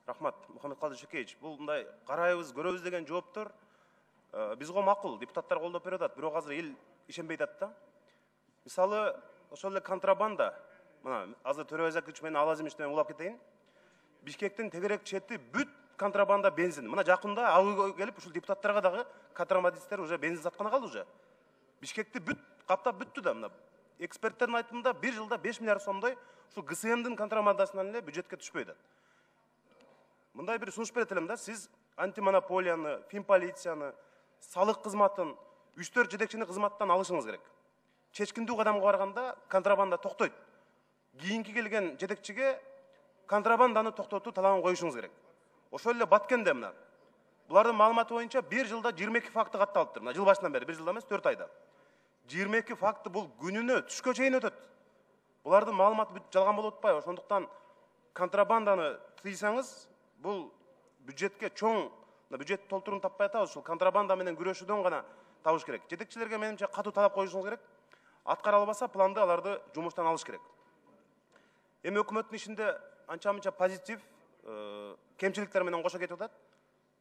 Рахмат, Мухаммед Калды Шекеевич. Бұл мындай қарайбыз, көрөбүз деген жооптор бизге макул, депутаттар колдоп берип атат, бирок азыр эл ишенбей атат да. Мисалы, ошол эле контрабанда, мына азыр Төрөбай Закирович менен Алазимович менен улап кетейин. Бишкектин тегерек чети бүт контрабанда бензин. Мына жакында алууга келип, ушул депутаттарга дагы контрабандисттер уже бензин сатканы калды уже. Бишкекти бүт каптап бүттү да мына. Эксперттердин айтымында 1 жылда 5 миллиард сомдой ушул ГСМдин контрабандасынан эле бюджетке түшпөй атат. Мындай бир сунуш берет элем да, сиз антимонополияны, финполицияны, салык кызматын 3-4 жетекчини кызматтан алышыңыз керек. Чечкиндүү кадамга барганда контрабанда токтойт. Кийинки келген жетекчиге контрабанданы токтотуу талабын коюшуңуз керек. Ошол эле Баткенде мына. Булардын маалыматы боюнча 1 жылда 22 факты катталыптыр. Мына жыл башынан бери 1 жылда эмес 4 айда. 22 факты бул күнүнө түшкө чейин өтөт. Булардын маалыматы бүт жалган болуп атпайбы? Ошондуктан контрабанданы тыйсаңыз, бул бюджетке чоң, бюджет толтурууну таппай атабыз, ушул контрабанда менен күрөшүүдөн гана табыш керек. Жетекчилерге менимче катуу талап коюшуңуз керек. Аткара албаса планды аларды жумуштан алыш керек. Эми өкмөттүн ишинде анча-мынча позитив, кемчиликтер менен кошо кетип атат.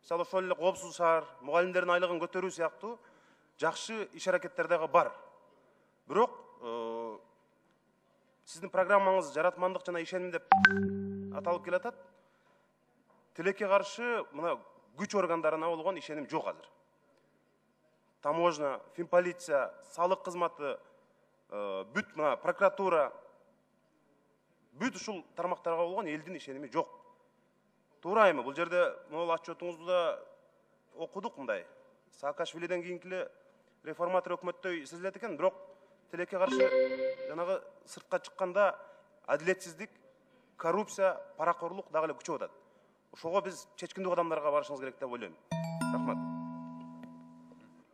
Мисалы, ошол эле коопсуз шаар, мугалимдердин айлыгын көтөрүү сыяктуу жакшы иш-аракеттер дагы бар. Бирок сиздин программаңыз жаратмандык жана ишеним деп аталып келатат. Тилекке каршы мына күч органдарына болгон ишеним жок азыр. Таможня, финполиция, салык кызматы, бүт мына прокуратура, бүт ушул тармактарга болгон элдин ишеними жок. Туура эми, бул жерде могул отчетуңузду да окудук мындай. Саакашвилиден кийинки реформатор өкмөттөй сезилет экен, бирок тилекке каршы жанагы сыртка чыкканда адилетсиздик, коррупция, паракорлук дагы эле күчөп атат. Ошого биз чечкиндүү кадамдарга барышыбыз керек деп ойлойм. Рахмат.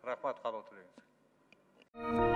Рахмат, кабыл төлөйүңүз.